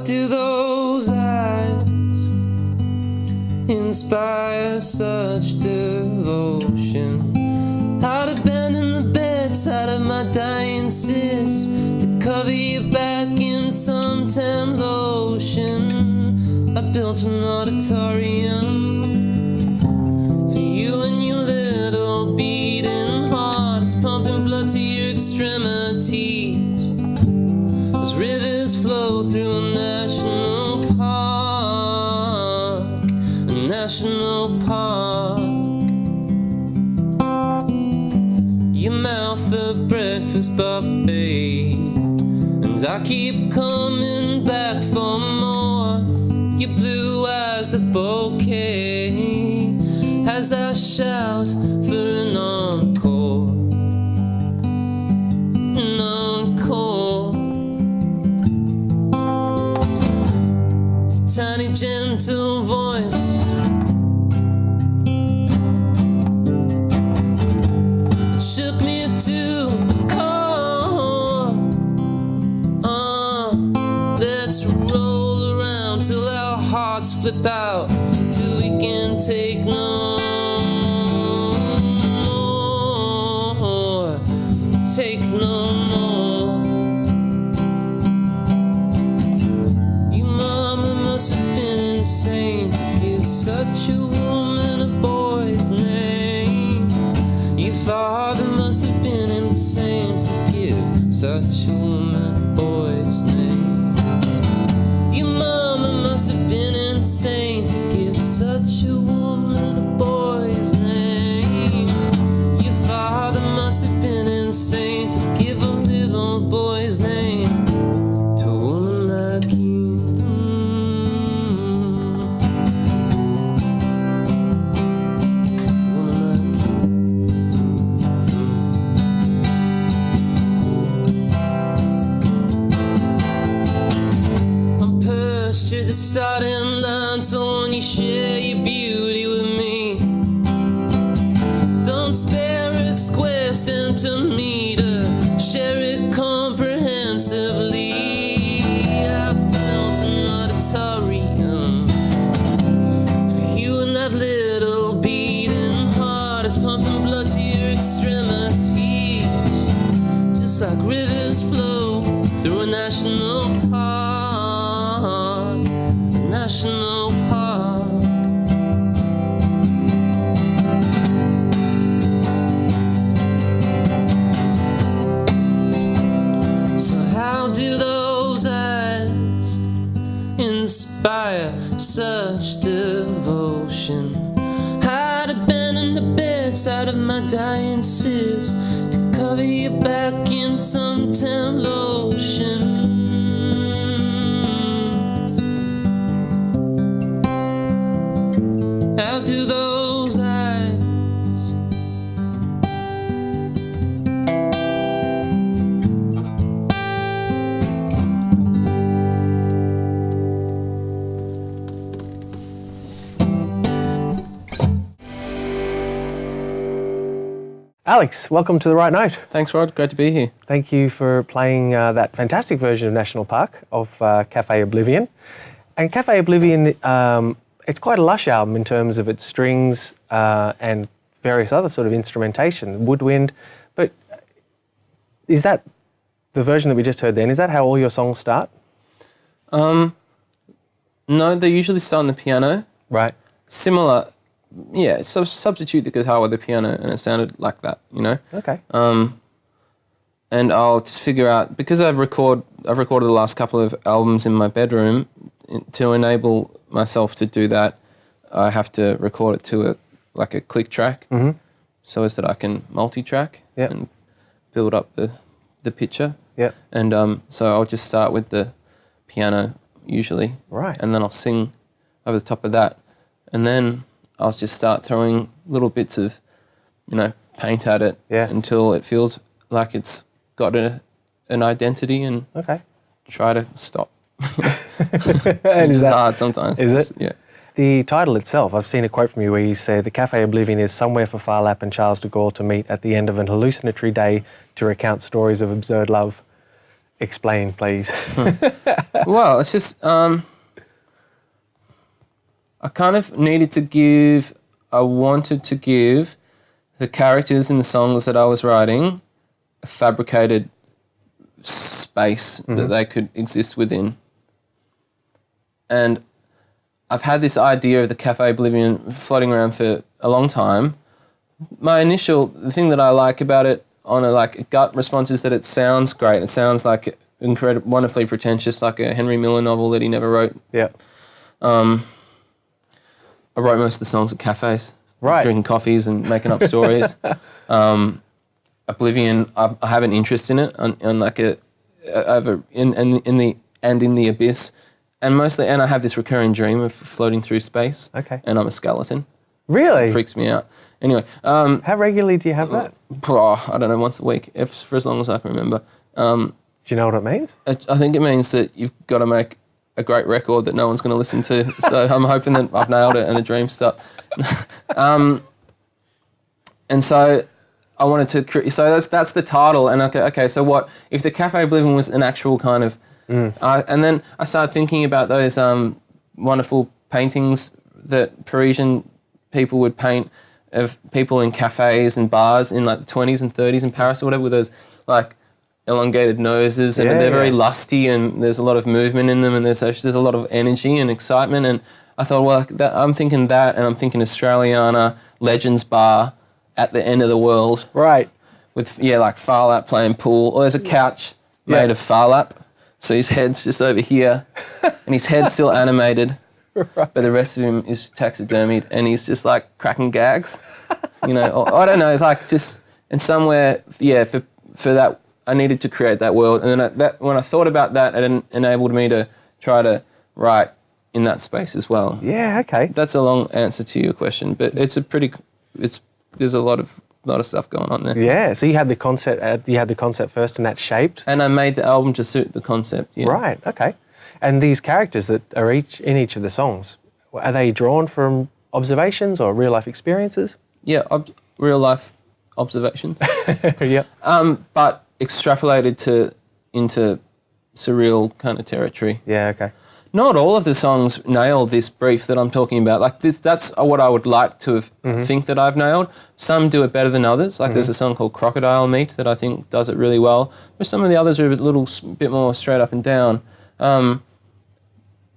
do those eyes inspire such devotion? I'd abandon the bedside of my dying sis to cover you back in suntan lotion. I built an auditorium for you and your little beating heart. It's pumping blood to your extremities as rivers flow through a national park, a national park. Your mouth a breakfast buffet, and I keep coming back for more. Your blue eyes, the bouquet, as I shout for an encore, an encore. Your tiny gentle voice shook me to the core. Let's roll around till our hearts flip out, till we can't take no more, take no more. Your mama must have been insane to give such a woman a boy's name. Your father must have been insane to give such a woman a boy's name. Your mama must have been insane to give such a woman a boy's name. Your father must have been insane to give a little boy's name to a woman like you. To the starting line, so when you share your beauty with me, don't spare a square centimeter, share it comprehensively. I built an auditorium for you and that little beating heart. It's pumping blood to your extremities, just like rivers flow through a national park, national park. So how do those eyes inspire such devotion? I'd abandon the bedside of my dying sis to cover you back in suntan lotion. How do those eyes Alex, welcome to The Right Note. Thanks, Rod. Great to be here. Thank you for playing that fantastic version of National Park of Cafe Oblivion. And Cafe Oblivion, it's quite a lush album in terms of its strings and various other sort of instrumentation, woodwind. But is that the version that we just heard then? Is that how all your songs start? No, they usually start on the piano. Right. Similar, yeah, so substitute the guitar with the piano and it sounded like that, you know? Okay. And I'll just figure out, because I've recorded the last couple of albums in my bedroom, to enable myself to do that, I have to record it to a click track, so as that I can multi-track and build up the picture. Yeah. And so I'll just start with the piano usually, right, and then I'll sing over the top of that, and then I'll just start throwing little bits of, paint at it until it feels like it's got an identity, and try to stop. And it's hard sometimes. Is it? Yeah. The title itself, I've seen a quote from you where you say, "The Cafe Oblivion is somewhere for Farlap and Charles de Gaulle to meet at the end of an hallucinatory day to recount stories of absurd love." Explain, please. Well, it's just I kind of I wanted to give the characters in the songs that I was writing a fabricated space that they could exist within. And I've had this idea of the Cafe Oblivion floating around for a long time. The thing that I like about it on a gut response is that it sounds great. It sounds like wonderfully pretentious, like a Henry Miller novel that he never wrote. Yeah. I wrote most of the songs at cafes, right, drinking coffees and making up stories. Oblivion, I have an interest in it, in the abyss, and I have this recurring dream of floating through space. Okay. And I'm a skeleton. Really? It freaks me out. Anyway, how regularly do you have that? I don't know, once a week, for as long as I can remember. Do you know what it means? I think it means that you've got to make a great record that no one's going to listen to. So I'm hoping that I've nailed it and the dream stop. And so I wanted to create. So that's the title. And okay. So what if the Cafe Oblivion was an actual kind of? And then I started thinking about those wonderful paintings that Parisian people would paint of people in cafes and bars in like the 20s and 30s in Paris or whatever, with those like elongated noses, and they're very lusty, and there's a lot of movement in them, and there's a lot of energy and excitement. And I thought, well, I'm thinking that, and I'm thinking Australiana Legends Bar at the end of the world, right? With like Farlap playing pool, or there's a couch made of Farlap, so his head's just over here, and his head's still animated. Right. But the rest of him is taxidermied, and he's just like cracking gags, or, I don't know, like just, and somewhere, for that, I needed to create that world. And then when I thought about that, it enabled me to try to write in that space as well. Yeah, okay. That's a long answer to your question, but there's a lot of stuff going on there. Yeah, so you had the concept first, and that shaped? And I made the album to suit the concept, yeah. Right, okay. And these characters that are in each of the songs, are they drawn from observations or real life experiences? Yeah, real life observations. Yeah. But extrapolated into surreal kind of territory. Yeah, okay. Not all of the songs nail this brief that I'm talking about. Like this, that's what I would like to think that I've nailed. Some do it better than others. Like there's a song called Crocodile Meat that I think does it really well. But some of the others are a bit more straight up and down.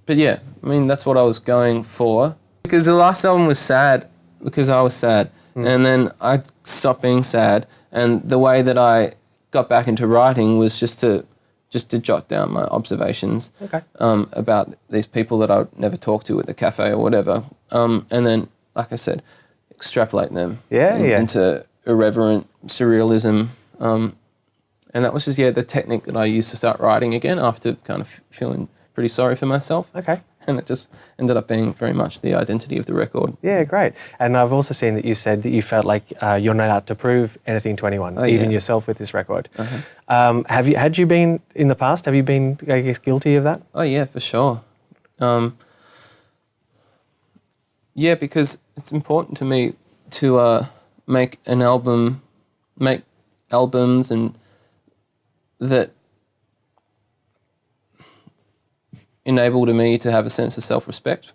But yeah, I mean, that's what I was going for. Because the last album was sad, because I was sad. And then I stopped being sad. And the way that I got back into writing was just to jot down my observations about these people that I'd never talked to at the cafe or whatever. And then, like I said, extrapolate them into irreverent surrealism. And that was just, the technique that I used to start writing again after kind of feeling pretty sorry for myself. Okay. And it just ended up being very much the identity of the record. Yeah, great. And I've also seen that you said that you felt like you're not out to prove anything to anyone, even yourself with this record. Had you been in the past? Have you been, I guess, guilty of that? Oh yeah, for sure. Because it's important to me to make albums and that enabled me to have a sense of self-respect.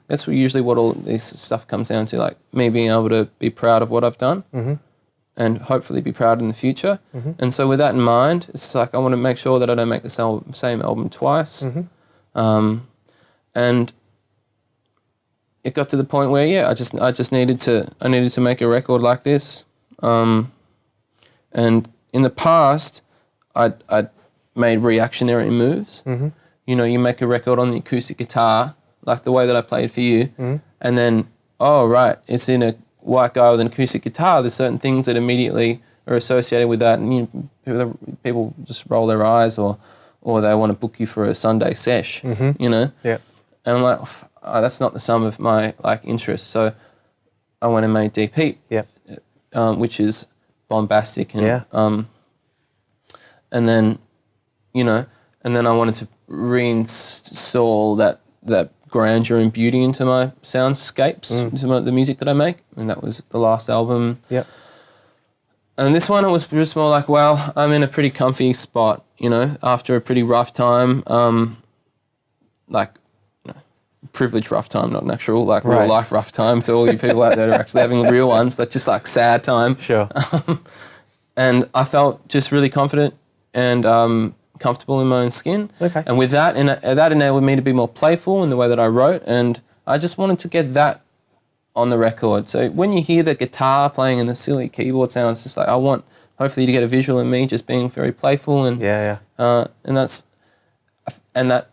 That's usually what all this stuff comes down to, like me being able to be proud of what I've done and hopefully be proud in the future. And so with that in mind, it's like I want to make sure that I don't make the same album twice. And it got to the point where, I just needed to make a record like this. And in the past, I'd made reactionary moves. You make a record on the acoustic guitar, like the way that I played for you, and then, it's in a white guy with an acoustic guitar. There's certain things that immediately are associated with that, and people just roll their eyes, or they want to book you for a Sunday sesh, Yeah. And I'm like, that's not the sum of my interests. So I went and made Deep Heat, which is bombastic, and and then, and then I wanted to reinstall that grandeur and beauty into my soundscapes, into the music that I make, and that was the last album. And this one, it was just more like, well, I'm in a pretty comfy spot, you know, after a pretty rough time, like, you know, privileged rough time, not an actual, like, real Right. life rough time to all you people out there who are actually having real ones. That's just like sad time. Sure. And I felt just really confident and comfortable in my own skin. Okay. And with that, that enabled me to be more playful in the way that I wrote. And I just wanted to get that on the record. So when you hear the guitar playing and the silly keyboard sound, it's just like, I want hopefully to get a visual of me just being very playful. And Yeah. and that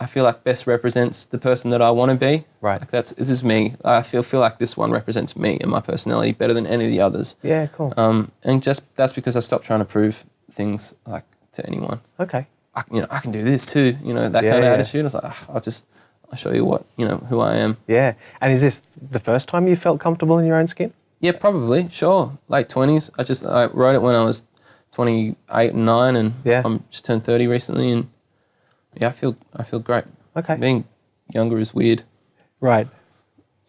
I feel like best represents the person that I want to be. Right. Like this is me. I feel like this one represents me and my personality better than any of the others. Yeah. Cool. And just that's because I stopped trying to prove things like to anyone. Okay. I can do this too. You know, that Yeah, kind of yeah. attitude. I was like, I'll show you what, you know, who I am. Yeah. And is this the first time you felt comfortable in your own skin? Yeah, probably. Sure. Late 20s. I wrote it when I was 28 and 9, and Yeah. I'm just turned 30 recently, and yeah, I feel great. Okay. Being younger is weird. Right.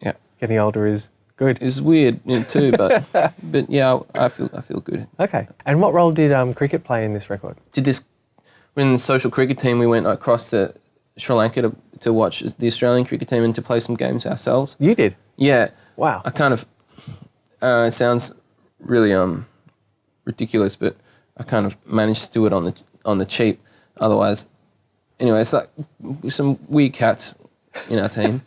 Yeah. Getting older is good. It's weird too, but but yeah, I feel good. Okay. And what role did cricket play in this record? Did this when the social cricket team, we went across to Sri Lanka to watch the Australian cricket team and to play some games ourselves. You did? Yeah. Wow. I kind of it sounds really ridiculous, but I kind of managed to do it on the cheap. Otherwise, anyway, it's like some weird cats in our team.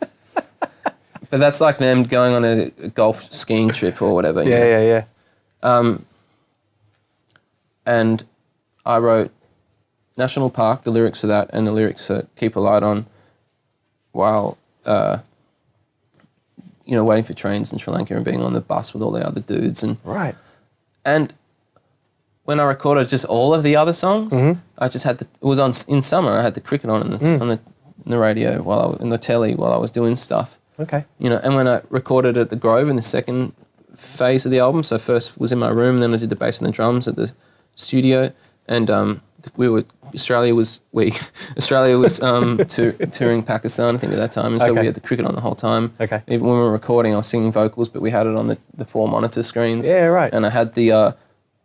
But that's like them going on a golf skiing trip or whatever. you know. Yeah. And I wrote National Park, the lyrics for that, and the lyrics for Keep a Light On while, waiting for trains in Sri Lanka and being on the bus with all the other dudes. Right. And when I recorded just all of the other songs, I just had it was in summer, I had the cricket on on the radio in the telly while I was doing stuff. Okay. You know, and when I recorded at the Grove in the second phase of the album, so first was in my room, then I did the bass and the drums at the studio, and Australia was touring Pakistan, I think, at that time, and so Okay. we had the cricket on the whole time. Okay. Even when we were recording, I was singing vocals, but we had it on the 4 monitor screens. Yeah, right. And I had the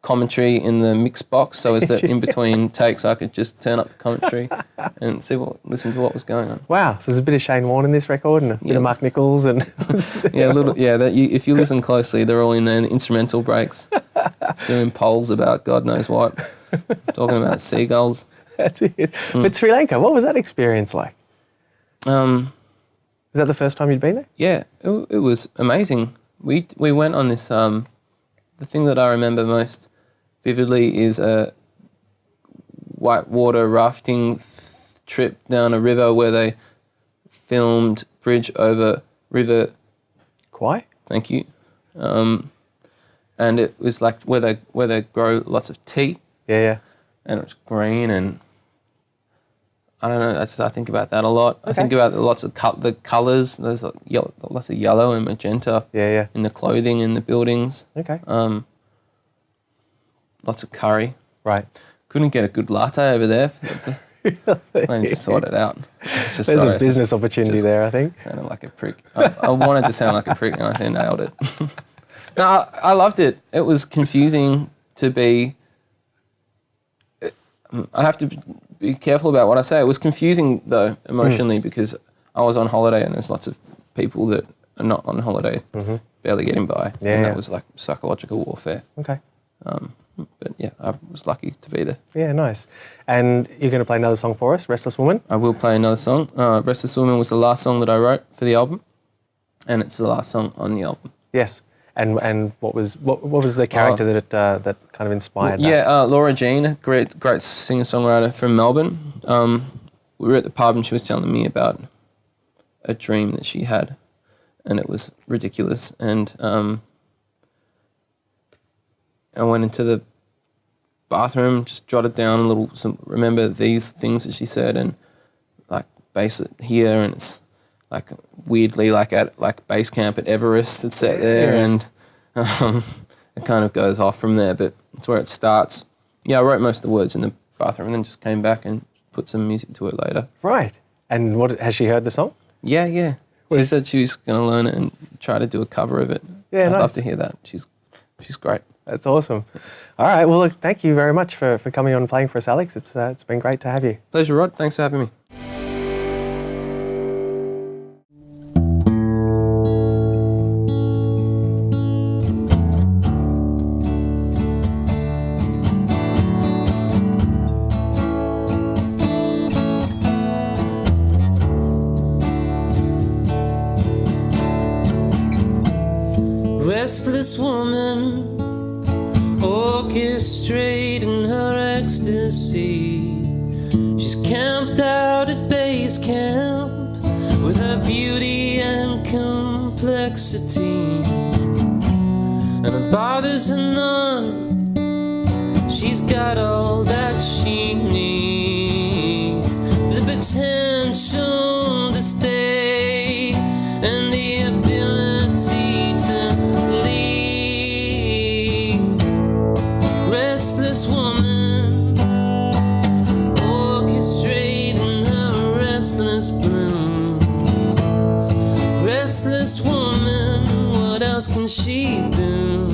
commentary in the mix box, so as that in between takes, I could just turn up the commentary and listen to what was going on. Wow. So there's a bit of Shane Warne in this record and a bit of Mark Nichols and Yeah, a little. Yeah, if you listen closely, they're all in there in the instrumental breaks, doing polls about God knows what, talking about seagulls. that's it. But Sri Lanka, what was that experience like? Was that the first time you'd been there? Yeah, it was amazing. We went on this. The thing that I remember most vividly is a whitewater rafting trip down a river where they filmed Bridge Over River. Kwai? Thank you. And it was like where they grow lots of tea, Yeah. and it's green, and I don't know. I think about that a lot. I think about lots of the colours. There's lots of yellow and magenta Yeah. in the clothing in the buildings. Okay. Lots of curry. Right. Couldn't get a good latte over there. I need to sort it out. It's just, There's sorry, a business just opportunity there, I think. sounded like a prick. I wanted to sound like a prick, and I think I nailed it. No, I loved it. It was confusing to be. I have to be careful about what I say. It was confusing though emotionally because I was on holiday and there's lots of people that are not on holiday, barely getting by, and that was like psychological warfare. Okay. But yeah, I was lucky to be there. Yeah, nice. And you're going to play another song for us, Restless Woman? I will play another song. Restless Woman was the last song that I wrote for the album, and it's the last song on the album. Yes. And what was the character that kind of inspired that? Yeah, Laura Jean, a great singer-songwriter from Melbourne. We were at the pub and she was telling me about a dream that she had, and it was ridiculous. And I went into the bathroom, just jotted down remember these things that she said, and like base it here, and it's like weirdly like at base camp at Everest. It's set there, and it kind of goes off from there, but it's where it starts. Yeah, I wrote most of the words in the bathroom and then just came back and put some music to it later. Right. And has she heard the song? Yeah. She said she was going to learn it and try to do a cover of it. Yeah, I'd nice. love to hear that. She's great. That's awesome. All right. Well, look, thank you very much for coming on and playing for us, Alex. It's been great to have you. Pleasure, Rod. Thanks for having me. Restless woman, orchestrating her ecstasy. She's camped out at base camp with her beauty and complexity, and it bothers her none. She's got all that she needs, the potential to stay and the ability to leave. Restless woman, orchestrating her restless blues. Restless woman, what else can she do?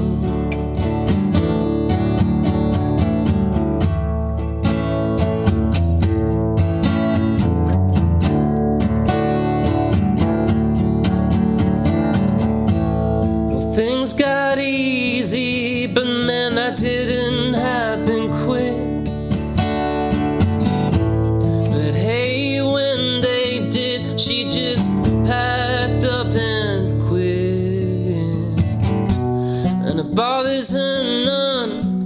Things got easy, but man, that didn't happen quick. But hey, when they did, she just packed up and quit. And it bothers her none.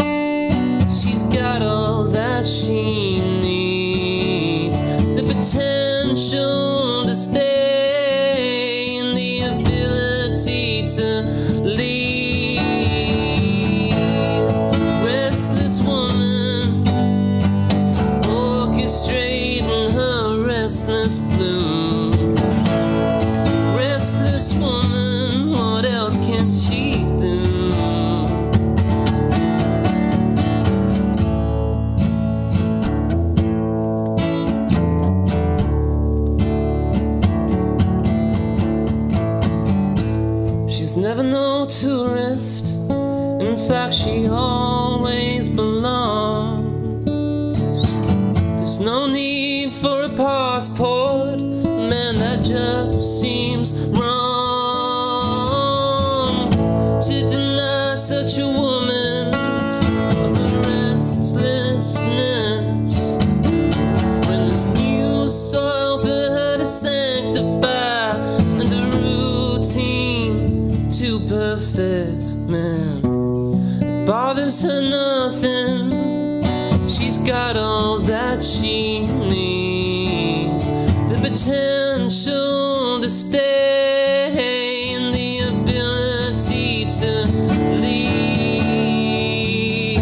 She's got all that she needs, the potential to stay and the ability to leave. Restless woman, orchestrating her restless blues. Restless woman, what else can she do? She's never no tourist. In fact, she always belongs. There's no need for a passport. Man, that just seems wrong. To deny such a woman of her restlessness when there's new soil for her to sanctify and a routine to perfect, man. It bothers her nothing. She's got all that she needs, the potential to stay and the ability to leave.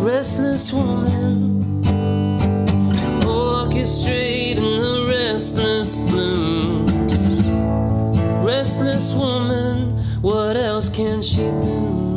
Restless woman, orchestrating her restless blues. Restless woman, what else can she do?